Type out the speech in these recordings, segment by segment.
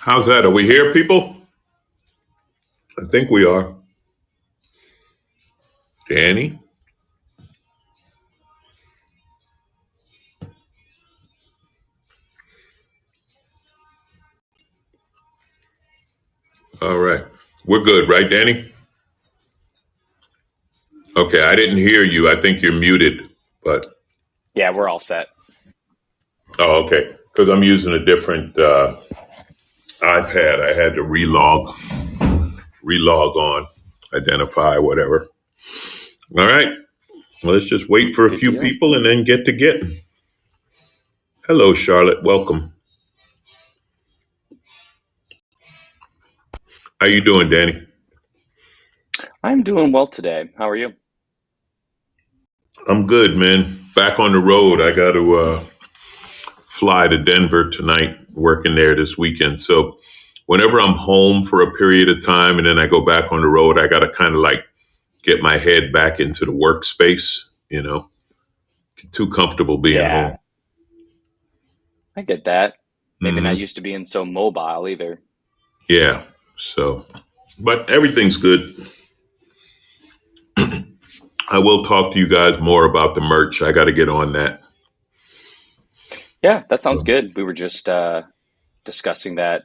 How's that? Are we here, people? I think we are. Danny? All right. We're good, right, Danny? Okay, I didn't hear you. I think you're muted, but Yeah, we're all set. oh, okay. Because I'm using a different iPad. I had to relog on, identify, whatever. All right. Well, let's just wait for a Good few deal. people and then get to getting. Hello, Charlotte. Welcome. How you doing, Danny? I'm doing well today. How are you? I'm good, man. Back on the road. I got to fly to Denver tonight, working there this weekend. So whenever I'm home for a period of time and then I go back on the road, I got to kind of like get my head back into the workspace, too comfortable being home. Yeah, I get that. Maybe not hmm used to being so mobile either. Yeah. So, but everything's good. I will talk to you guys more about the merch. I got to get on that. Yeah, that sounds So, good. We were just discussing that.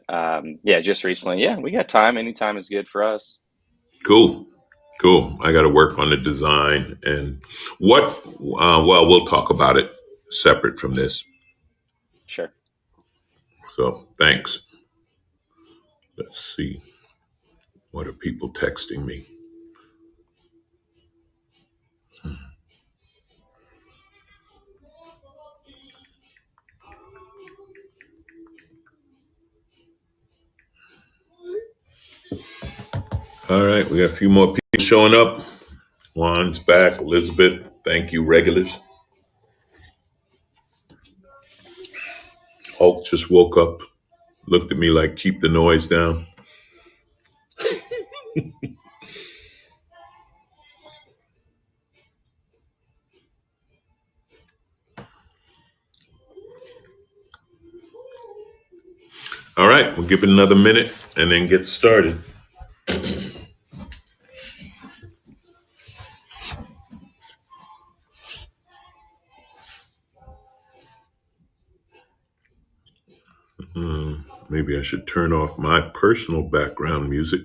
Yeah, just recently. Yeah, we got time. Anytime is good for us. cool. Cool. I got to work on the design and well, we'll talk about it separate from this. Sure. So thanks. Let's see. What are people texting me? All right. We got a few more people showing up. Juan's back. Elizabeth. Thank you, regulars. Hulk just woke up, looked at me like, keep the noise down. All right. We'll give it another minute and then get started. Maybe I should turn off my personal background music.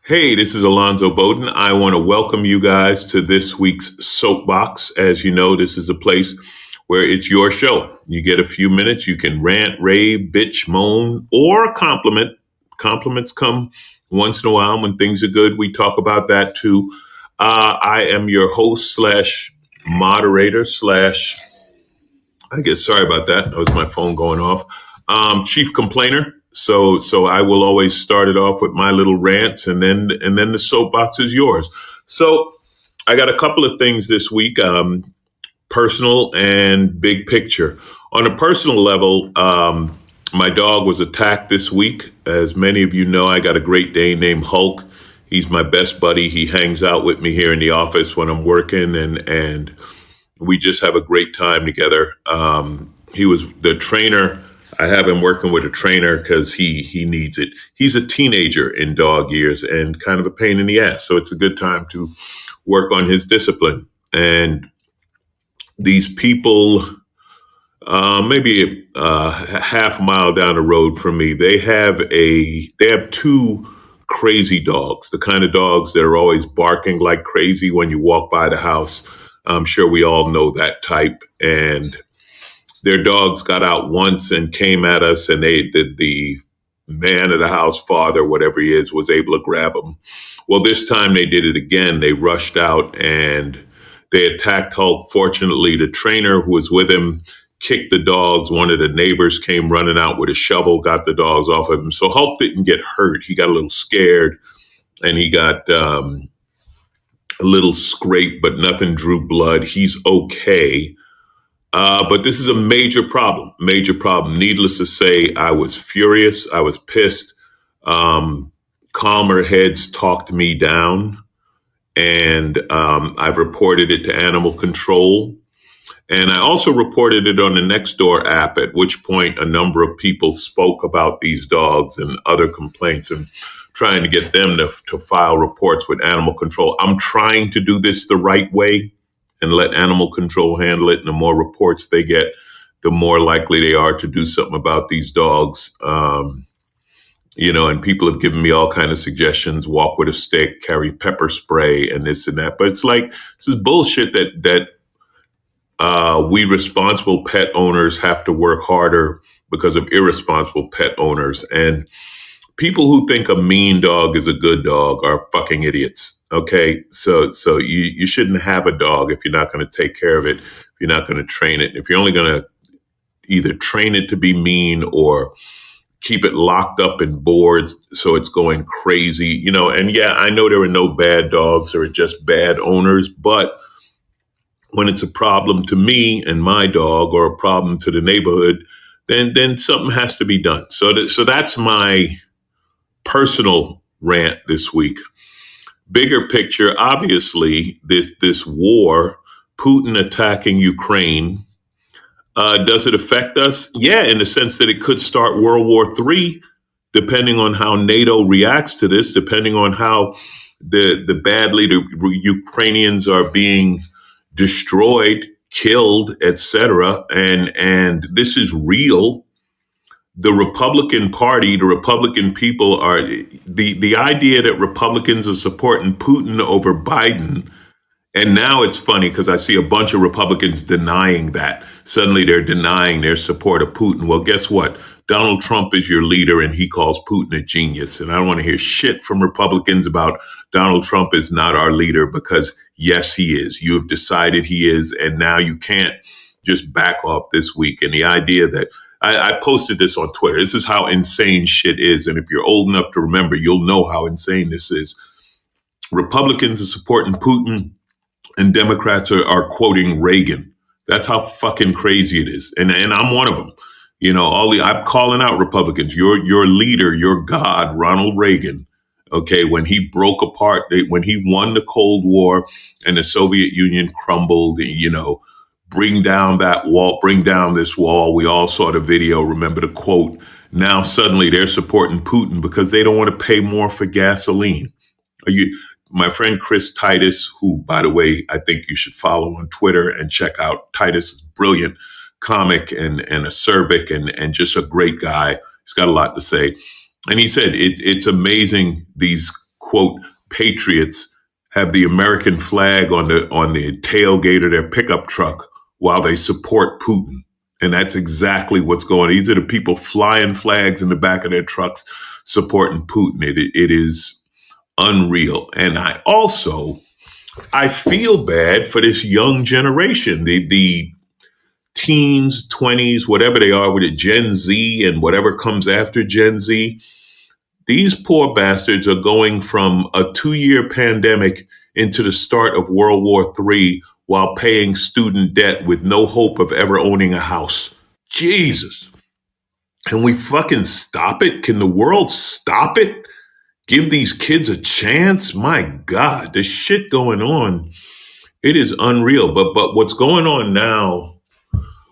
Hey, this is Alonzo Bodden. I want to welcome you guys to this week's SoapBox. As you know, this is a place where it's your show. You get a few minutes. You can rant, rave, bitch, moan, or compliment. Compliments come once in a while when things are good. We talk about that too. I am your host slash moderator slash, I guess, sorry about that. That was my phone going off. Chief complainer. So I will always start it off with my little rants, and then the soapbox is yours. So I got a couple of things this week, personal and big picture. On a personal level, my dog was attacked this week. As many of you know, I got a Great Dane named Hulk. He's my best buddy. He hangs out with me here in the office when I'm working, and we just have a great time together. He was the trainer. I have him working with a trainer because he needs it. He's a teenager in dog years and kind of a pain in the ass. So it's a good time to work on his discipline. And these people, maybe half a mile down the road from me, they have two crazy dogs, the kind of dogs that are always barking like crazy when you walk by the house. I'm sure we all know that type. And their dogs got out once and came at us, and the man of the house, father, whatever he is, was able to grab them. Well, this time they did it again. They rushed out and they attacked Hulk. Fortunately, the trainer who was with him kicked the dogs. One of the neighbors came running out with a shovel, got the dogs off of him. So Hulk didn't get hurt. He got a little scared and he got a little scrape, but nothing drew blood. He's okay. But this is a major problem, major problem. Needless to say, I was furious. I was pissed. Calmer heads talked me down, and I've reported it to animal control. And I also reported it on the Nextdoor app, at which point a number of people spoke about these dogs and other complaints and trying to get them to file reports with animal control. I'm trying to do this the right way and let animal control handle it. And the more reports they get, the more likely they are to do something about these dogs. And people have given me all kinds of suggestions: walk with a stick, carry pepper spray, and this and that. But it's like, this is bullshit that we responsible pet owners have to work harder because of irresponsible pet owners. And people who think a mean dog is a good dog are fucking idiots. Okay, so you shouldn't have a dog if you're not going to take care of it, if you're not going to train it. If you're only going to either train it to be mean or keep it locked up in boards so it's going crazy, and yeah, I know there are no bad dogs, there are just bad owners, but when it's a problem to me and my dog, or a problem to the neighborhood, then something has to be done. So that's my personal rant this week. Bigger picture, obviously, this war, Putin attacking Ukraine, does it affect us? Yeah, in the sense that it could start World War III, depending on how NATO reacts to this, depending on how the badly the Ukrainians are being destroyed, killed, etc. And this is real. The Republican Party, the Republican people are the idea that Republicans are supporting Putin over Biden. And now it's funny because I see a bunch of Republicans denying that. Suddenly they're denying their support of Putin. Well, guess what? Donald Trump is your leader and he calls Putin a genius. And I don't want to hear shit from Republicans about Donald Trump is not our leader, because yes, he is. You have decided he is. And now you can't just back off this week. And the idea that I posted this on Twitter. This is how insane shit is. And if you're old enough to remember, you'll know how insane this is. Republicans are supporting Putin and Democrats are quoting Reagan. That's how fucking crazy it is. And I'm one of them. I'm calling out Republicans. Your leader, your God, Ronald Reagan, okay, when he broke apart, when he won the Cold War and the Soviet Union crumbled, bring down that wall, bring down this wall. We all saw the video, remember the quote. Now suddenly they're supporting Putin because they don't want to pay more for gasoline. My friend Chris Titus, who, by the way, I think you should follow on Twitter and check out. Titus is brilliant comic and acerbic and just a great guy. He's got a lot to say. And he said, it's amazing these, quote, patriots have the American flag on the tailgate of their pickup truck while they support Putin. And that's exactly what's going on. These are the people flying flags in the back of their trucks supporting Putin. It is unreal. And I feel bad for this young generation, the teens, 20s, whatever they are, with it, Gen Z and whatever comes after Gen Z. These poor bastards are going from a 2-year pandemic into the start of World War III while paying student debt with no hope of ever owning a house. Jesus. Can we fucking stop it? Can the world stop it? Give these kids a chance? My God, the shit going on, it is unreal. But what's going on now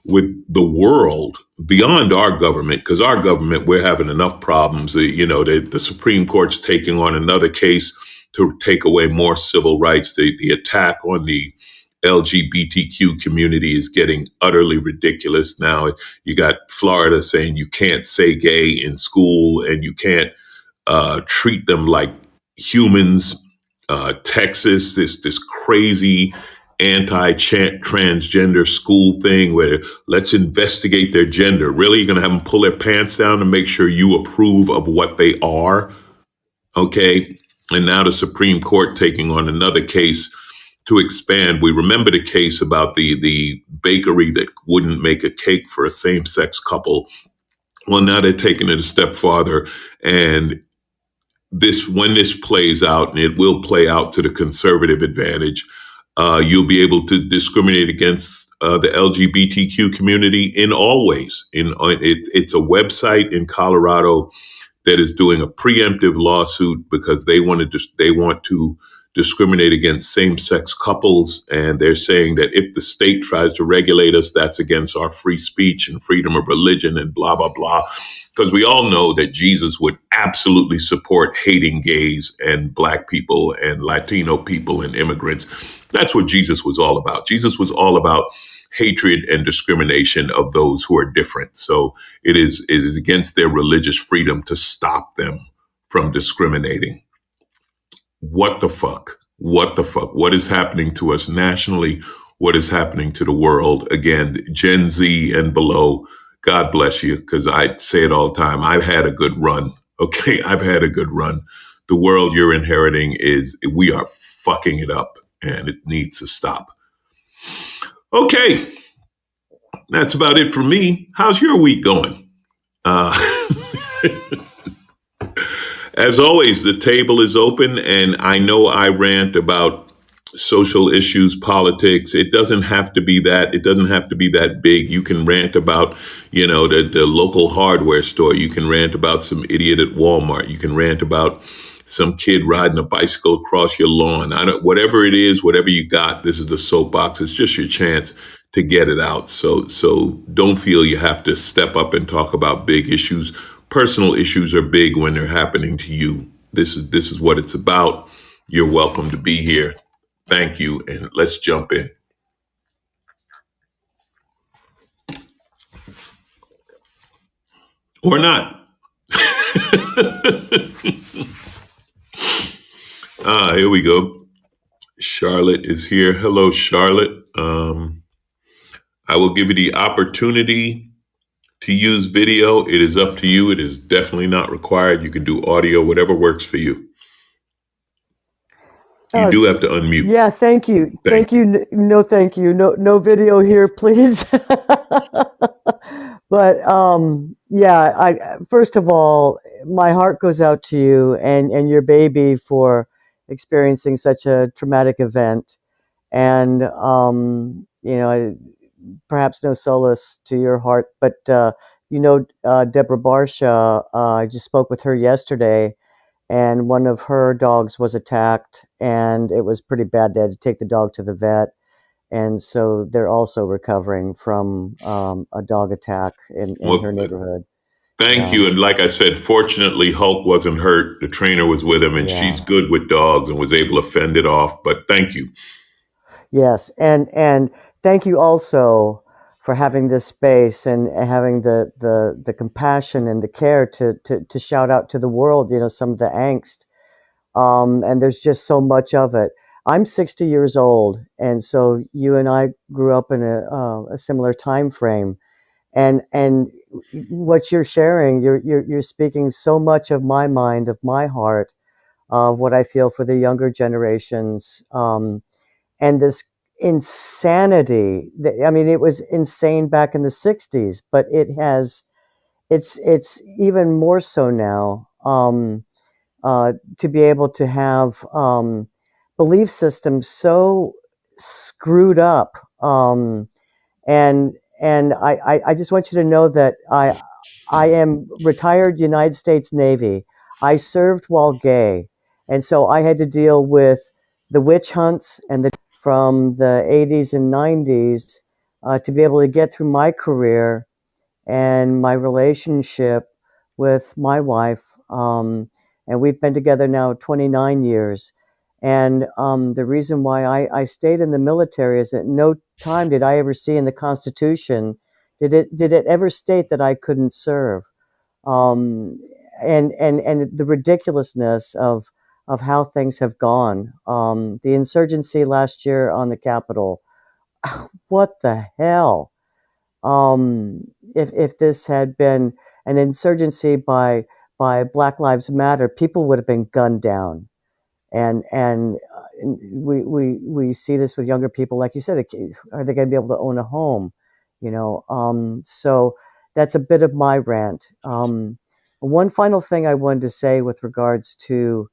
with the world beyond our government, because our government, we're having enough problems. The Supreme Court's taking on another case to take away more civil rights. The attack on the LGBTQ community is getting utterly ridiculous. Now you got Florida saying you can't say gay in school and you can't treat them like humans. Texas, this crazy anti-transgender school thing where let's investigate their gender. Really, you're going to have them pull their pants down to make sure you approve of what they are? Okay. And now the Supreme Court taking on another case to expand. We remember the case about the bakery that wouldn't make a cake for a same-sex couple. Well, now they're taking it a step farther. And when this plays out, and it will play out to the conservative advantage, you'll be able to discriminate against the LGBTQ community in all ways. It's a website in Colorado that is doing a preemptive lawsuit because they want to discriminate against same-sex couples, and they're saying that if the state tries to regulate us, that's against our free speech and freedom of religion and blah, blah, blah. Because we all know that Jesus would absolutely support hating gays and Black people and Latino people and immigrants. That's what Jesus was all about. Jesus was all about hatred and discrimination of those who are different. So it is against their religious freedom to stop them from discriminating. What the fuck? What the fuck? What is happening to us nationally? What is happening to the world? Again, Gen Z and below, God bless you, because I say it all the time. I've had a good run. Okay, I've had a good run. The world you're inheriting we are fucking it up, and it needs to stop. Okay, that's about it for me. How's your week going? As always, the table is open, and I know I rant about social issues, politics. It doesn't have to be that. It doesn't have to be that big. You can rant about, the local hardware store. You can rant about some idiot at Walmart. You can rant about some kid riding a bicycle across your lawn. Whatever it is, whatever you got, this is the soapbox. It's just your chance to get it out. So don't feel you have to step up and talk about big issues. Personal issues are big when they're happening to you. This is what it's about. You're welcome to be here. Thank you, and let's jump in. Or not. Here we go. Charlotte is here. Hello, Charlotte. I will give you the opportunity to use video. It is up to you. It is definitely not required. You can do audio, whatever works for you. You do have to unmute. Yeah, thank you. Thank you. No, thank you. No video here, please. But yeah, first of all, my heart goes out to you and your baby for experiencing such a traumatic event. And perhaps no solace to your heart, but Deborah Barsha, I just spoke with her yesterday, and one of her dogs was attacked, and it was pretty bad. They had to take the dog to the vet, and so they're also recovering from a dog attack in her neighborhood. Thank you. And like I said, fortunately, Hulk wasn't hurt. The trainer was with him, and she's good with dogs and was able to fend it off. But thank you. Yes, and thank you also for having this space and having the compassion and the care to shout out to the world, some of the angst. And there's just so much of it. I'm 60 years old, and so you and I grew up in a similar time frame. And what you're sharing, you're speaking so much of my mind, of my heart, of what I feel for the younger generations. And this insanity it was insane back in the 60s, but it's even more so now, to be able to have belief systems so screwed up. And I just want you to know that I am retired United States Navy. I served while gay, and so I had to deal with the witch hunts and from the 80s and 90s to be able to get through my career and my relationship with my wife. And we've been together now 29 years. And the reason why I stayed in the military is that no time did I ever see in the Constitution did it ever state that I couldn't serve. And the ridiculousness of how things have gone. The insurgency last year on the Capitol. What the hell? If this had been an insurgency by Black Lives Matter, people would have been gunned down. And we see this with younger people, like you said. Are they going to be able to own a home? So that's a bit of my rant. One final thing I wanted to say with regards to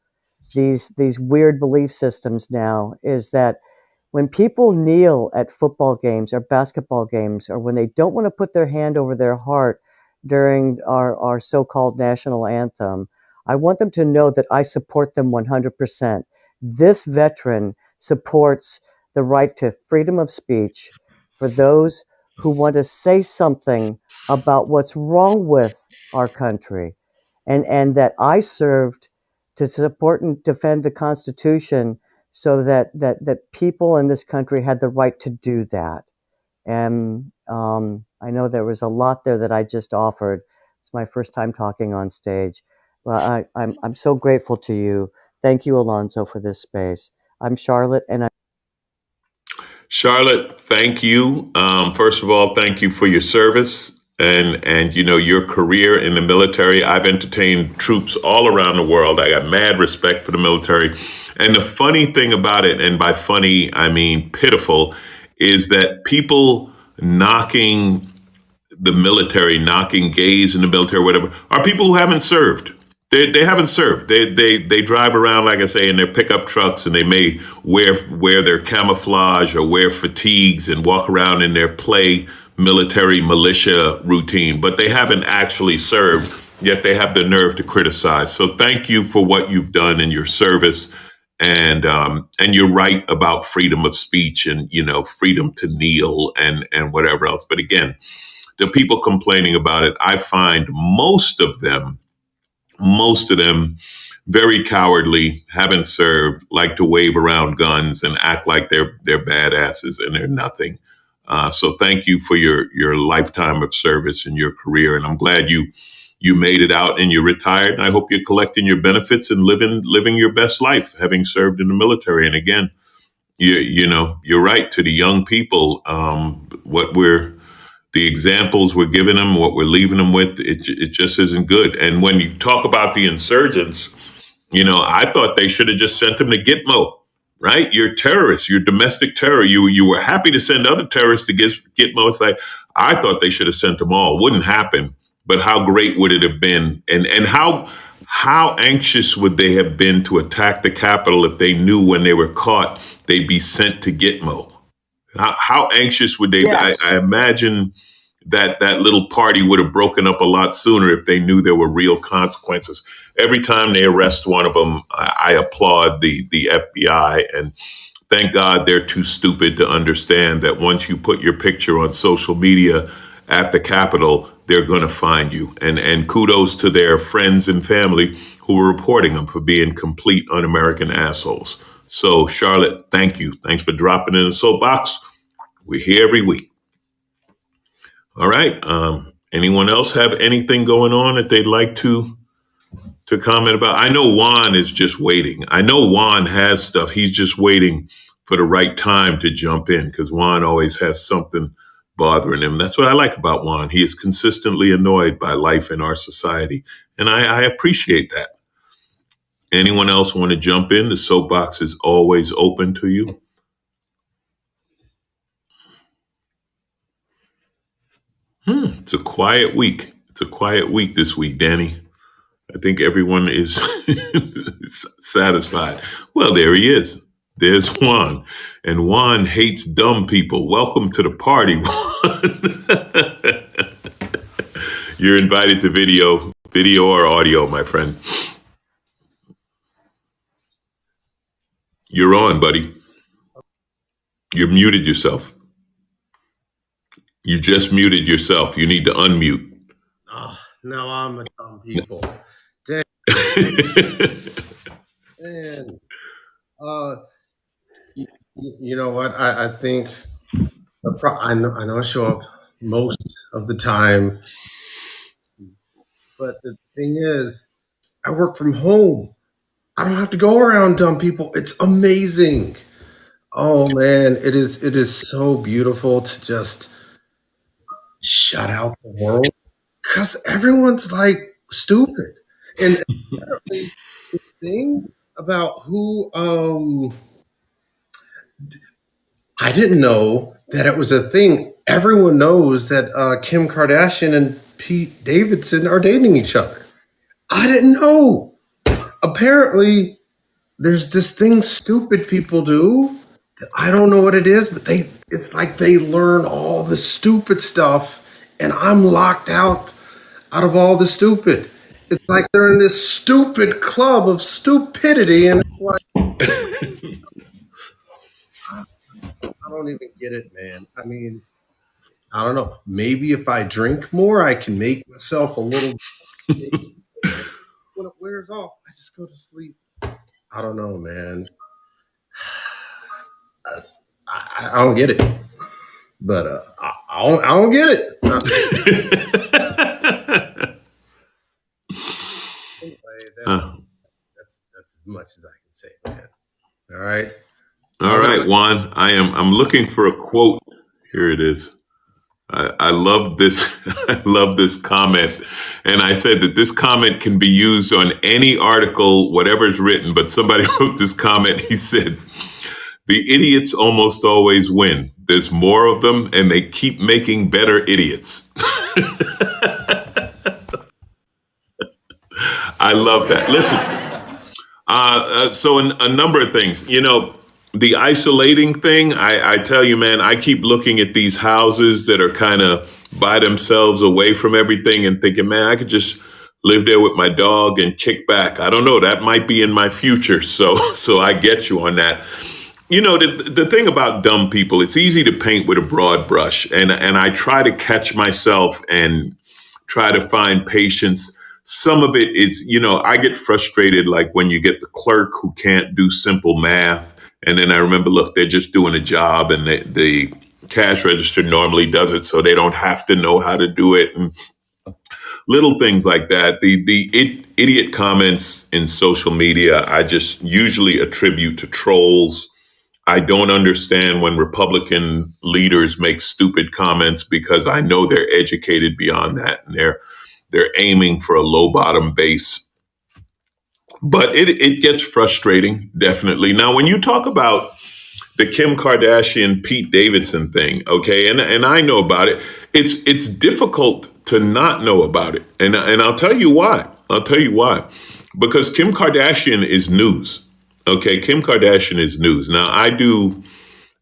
these weird belief systems now is that when people kneel at football games or basketball games, or when they don't want to put their hand over their heart during our so-called national anthem, I want them to know that I support them 100%, This veteran supports the right to freedom of speech for those who want to say something about what's wrong with our country, and that I served to support and defend the Constitution so that people in this country had the right to do that. And I know there was a lot there that I just offered. It's my first time talking on stage. Well, I'm so grateful to you. Thank you, Alonzo, for this space. I'm Charlotte, and Charlotte, thank you. First of all, thank you for your service and your career in the military. I've entertained troops all around the world. I got mad respect for the military. And the funny thing about it, and by funny I mean pitiful, is that people knocking the military, knocking gays in the military, whatever, are people who haven't served. They haven't served. They drive around, like I say, in their pickup trucks, and they may wear their camouflage or wear fatigues and walk around in their play military militia routine, but they haven't actually served. Yet they have the nerve to criticize. So thank you for what you've done in your service, and you're right about freedom of speech and freedom to kneel and whatever else. But again, the people complaining about it, I find most of them very cowardly, haven't served, like to wave around guns and act like they're badasses, and they're nothing. So thank you for your lifetime of service and your career, and I'm glad you made it out and you're retired. And I hope you're collecting your benefits and living your best life, having served in the military. And again, you're right, to the young people. The examples we're giving them, what we're leaving them with, it just isn't good. And when you talk about the insurgents, I thought they should have just sent them to Gitmo, right? You're terrorists, you're domestic terror. You were happy to send other terrorists to Gitmo. It's like, I thought they should have sent them all. Wouldn't happen, but how great would it have been? And how anxious would they have been to attack the Capitol if they knew when they were caught, they'd be sent to Gitmo? How anxious would they be? Yes. I imagine that little party would have broken up a lot sooner if they knew there were real consequences. Every time they arrest one of them, I applaud the FBI, and thank God they're too stupid to understand that once you put your picture on social media at the Capitol, they're going to find you. And kudos to their friends and family who were reporting them for being complete un-American assholes. So, Charlotte, thank you. Thanks for dropping in the soapbox. We're here every week. All right. Anyone else have anything going on that they'd like to comment about? I know Juan is just waiting. I know Juan has stuff. He's just waiting for the right time to jump in, because Juan always has something bothering him. That's what I like about Juan. He is consistently annoyed by life in our society, and I appreciate that. Anyone else want to jump in? The soapbox is always open to you. It's a quiet week. It's a quiet week this week, Danny. I think everyone is satisfied. Well, there he is. There's Juan. And Juan hates dumb people. Welcome to the party, Juan. You're invited to video or audio, my friend. You're on, buddy. You muted yourself. You just muted yourself. You need to unmute. Oh, now I'm a dumb people. Damn. Man. You know what? I think I know I show up most of the time, but the thing is, I work from home. I don't have to go around dumb people. It's amazing. Oh man, it is so beautiful to just shut out the world, because everyone's like stupid. And apparently the thing about who I didn't know that it was a thing. Everyone knows that Kim Kardashian and Pete Davidson are dating each other. I didn't know. Apparently there's this thing stupid people do that I don't know what it is, but it's like they learn all the stupid stuff, and I'm locked out of all the stupid. It's like they're in this stupid club of stupidity, and it's like I don't even get it, man. I mean, I don't know. Maybe if I drink more, I can make myself a little. When it wears off, I just go to sleep. I don't know, man. I don't get it, but I don't get it. Anyway, that's as much as I can say, man. All right. All right, Juan. I'm looking for a quote. Here it is. I love this. I love this comment. And I said that this comment can be used on any article, whatever is written. But somebody wrote this comment. He said, "The idiots almost always win. There's more of them, and they keep making better idiots." I love that. Listen, so a number of things, the isolating thing, I tell you, man, I keep looking at these houses that are kind of by themselves away from everything and thinking, man, I could just live there with my dog and kick back. I don't know. That might be in my future. So I get you on that. The thing about dumb people, it's easy to paint with a broad brush. And I try to catch myself and try to find patience. Some of it is, I get frustrated like when you get the clerk who can't do simple math. And then I remember, look, they're just doing a job and the cash register normally does it, so they don't have to know how to do it. And little things like that. The idiot comments in social media, I just usually attribute to trolls. I don't understand when Republican leaders make stupid comments because I know they're educated beyond that and they're aiming for a low bottom base. But it gets frustrating, definitely. Now, when you talk about the Kim Kardashian, Pete Davidson thing, okay, and I know about it, it's difficult to not know about it. And I'll tell you why. Because Kim Kardashian is news. Okay, Kim Kardashian is news. Now, I do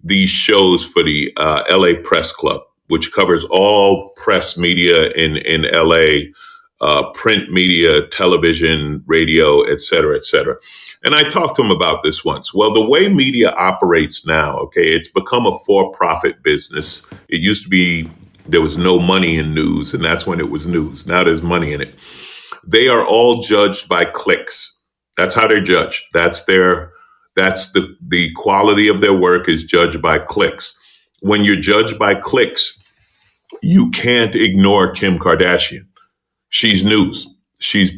these shows for the LA Press Club, which covers all press media in LA, print media, television, radio, et cetera, et cetera. And I talked to him about this once. Well, the way media operates now, okay, it's become a for-profit business. It used to be there was no money in news, and that's when it was news. Now there's money in it. They are all judged by clicks. That's how they're judged. That's the quality of their work is judged by clicks. When you're judged by clicks, you can't ignore Kim Kardashian. She's news.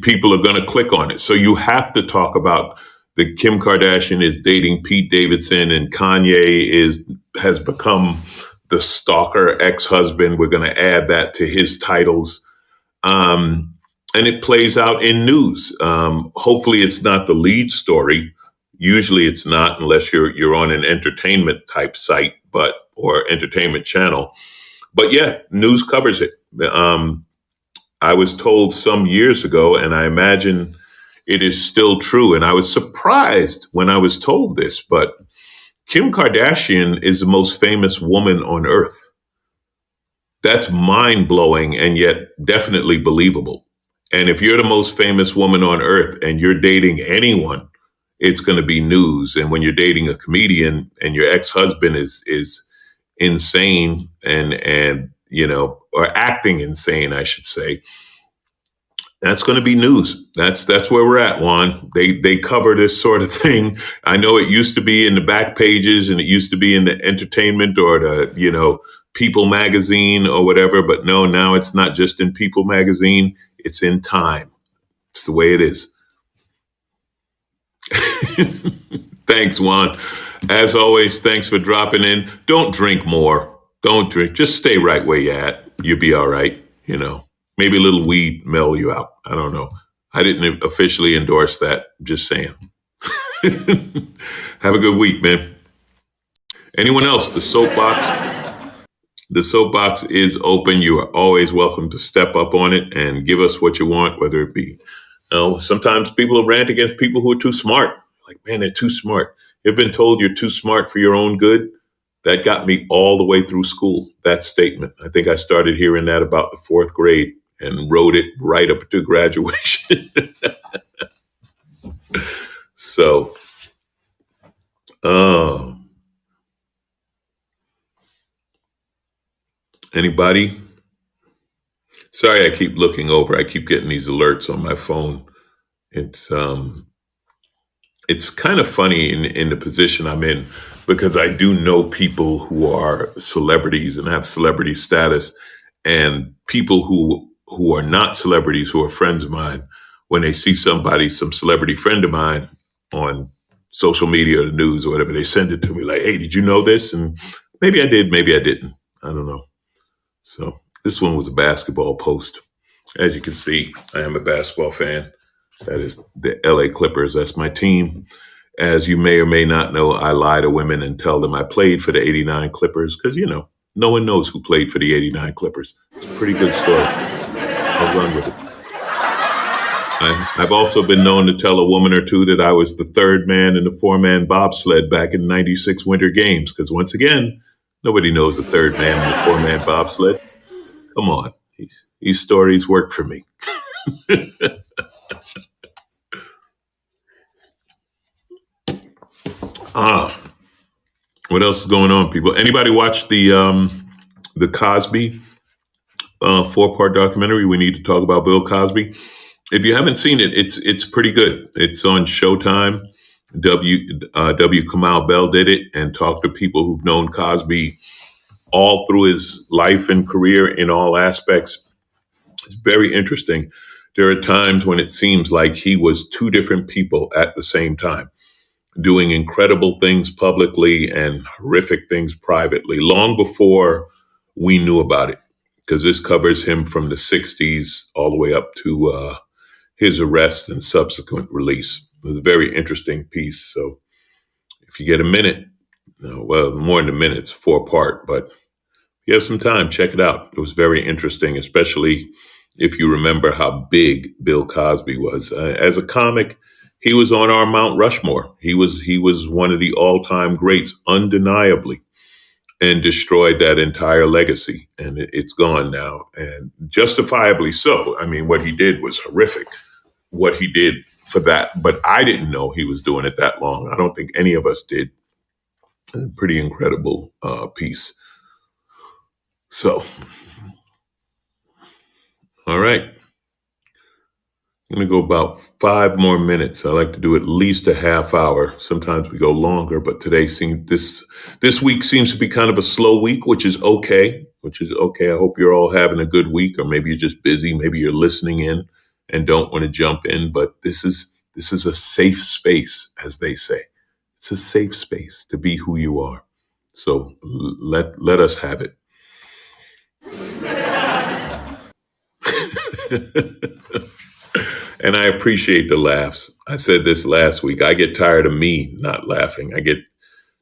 People are going to click on it. So you have to talk about the Kim Kardashian is dating Pete Davidson and Kanye has become the stalker ex-husband. We're going to add that to his titles. And it plays out in news. Hopefully it's not the lead story. Usually it's not unless you're on an entertainment type site, or entertainment channel. But yeah, news covers it. I was told some years ago, and I imagine it is still true. And I was surprised when I was told this, but Kim Kardashian is the most famous woman on earth. That's mind blowing and yet definitely believable. And if you're the most famous woman on earth and you're dating anyone, it's going to be news. And when you're dating a comedian and your ex-husband is insane and or acting insane, I should say, that's going to be news. That's where we're at, Juan. They cover this sort of thing. I know it used to be in the back pages and it used to be in the entertainment or the, People magazine or whatever. But no, now it's not just in People magazine. It's in Time. It's the way it is. Thanks, Juan. As always, thanks for dropping in. Don't drink more. Don't drink. Just stay right where you're at. You'll be all right. Maybe a little weed mellow you out. I don't know. I didn't officially endorse that. I'm just saying. Have a good week, man. Anyone else? The soapbox is open. You are always welcome to step up on it and give us what you want, whether it be, sometimes people rant against people who are too smart. Like, man, they're too smart. You've been told you're too smart for your own good. That got me all the way through school, that statement. I think I started hearing that about the fourth grade. and wrote it right up to graduation. So, anybody? Sorry, I keep looking over. I keep getting these alerts on my phone. It's kind of funny in the position I'm in because I do know people who are celebrities and have celebrity status, and people who are not celebrities, who are friends of mine. When they see somebody, some celebrity friend of mine on social media or the news or whatever, they send it to me like, "Hey, did you know this?" And maybe I did, maybe I didn't. I don't know. So this one was a basketball post. As you can see, I am a basketball fan. That is the LA Clippers. That's my team. As you may or may not know, I lie to women and tell them I played for the '89 Clippers because, no one knows who played for the '89 Clippers. It's a pretty good story. I'll run with it. I've also been known to tell a woman or two that I was the third man in the four-man bobsled back in '96 Winter Games because, once again, nobody knows the third man in the four-man bobsled. Come on. These stories work for me. What else is going on, people? Anybody watch the Cosby 4-part documentary? We need to talk about Bill Cosby. If you haven't seen it, it's pretty good. It's on Showtime. W. Kamau Bell did it and talked to people who've known Cosby all through his life and career in all aspects. It's very interesting. There are times when it seems like he was two different people at the same time, doing incredible things publicly and horrific things privately, long before we knew about it, because this covers him from the 60s all the way up to his arrest and subsequent release. It was a very interesting piece. So if you get a minute, well, more than a minute, it's 4-part, but if you have some time, check it out. It was very interesting, especially if you remember how big Bill Cosby was. As a comic, he was on our Mount Rushmore. He was one of the all-time greats, undeniably, and destroyed that entire legacy. And it's gone now, and justifiably so. I mean, what he did was horrific, what he did for that. But I didn't know he was doing it that long. I don't think any of us did. A pretty incredible piece. So, all right. I'm going to go about 5 more minutes. I like to do at least a half hour. Sometimes we go longer, but this week seems to be kind of a slow week, which is okay. I hope you're all having a good week, or maybe you're just busy. Maybe you're listening in and don't want to jump in, but this is a safe space, as they say. It's a safe space to be who you are. So let us have it. And I appreciate the laughs. I said this last week. I get tired of me not laughing. I get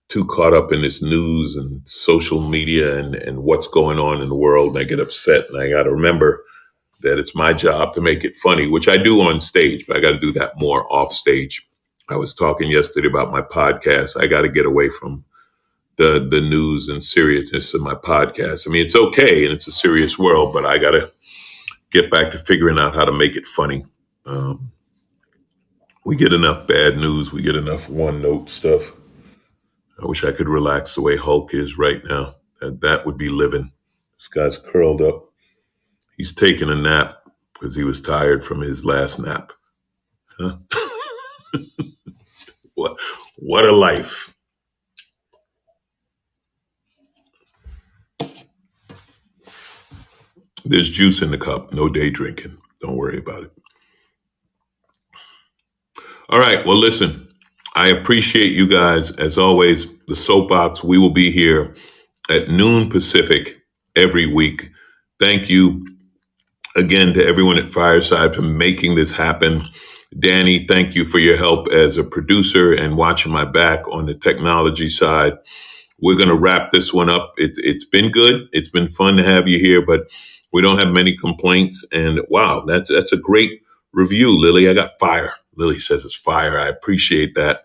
too caught up in this news and social media and what's going on in the world. And I get upset, and I got to remember that it's my job to make it funny, which I do on stage, but I got to do that more off stage. I was talking yesterday about my podcast. I got to get away from the news and seriousness of my podcast. I mean, it's okay and it's a serious world, but I got to get back to figuring out how to make it funny. We get enough bad news. We get enough one-note stuff. I wish I could relax the way Hulk is right now. That would be living. This guy's curled up. He's taking a nap because he was tired from his last nap. Huh? What a life. There's juice in the cup. No day drinking. Don't worry about it. All right. Well, listen, I appreciate you guys. As always, the Soapbox, we will be here at noon Pacific every week. Thank you again to everyone at Fireside for making this happen. Danny, thank you for your help as a producer and watching my back on the technology side. We're going to wrap this one up. It's been good. It's been fun to have you here, but we don't have many complaints. And wow, that's a great review, Lily. I got fire. Lily says it's fire. I appreciate that.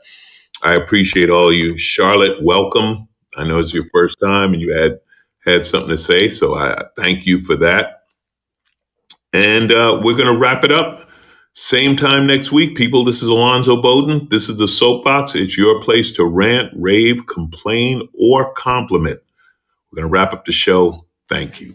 I appreciate all you. Charlotte, welcome. I know it's your first time and you had something to say, so I thank you for that. And we're going to wrap it up. Same time next week, people. This is Alonzo Bodden. This is the Soapbox. It's your place to rant, rave, complain, or compliment. We're going to wrap up the show. Thank you.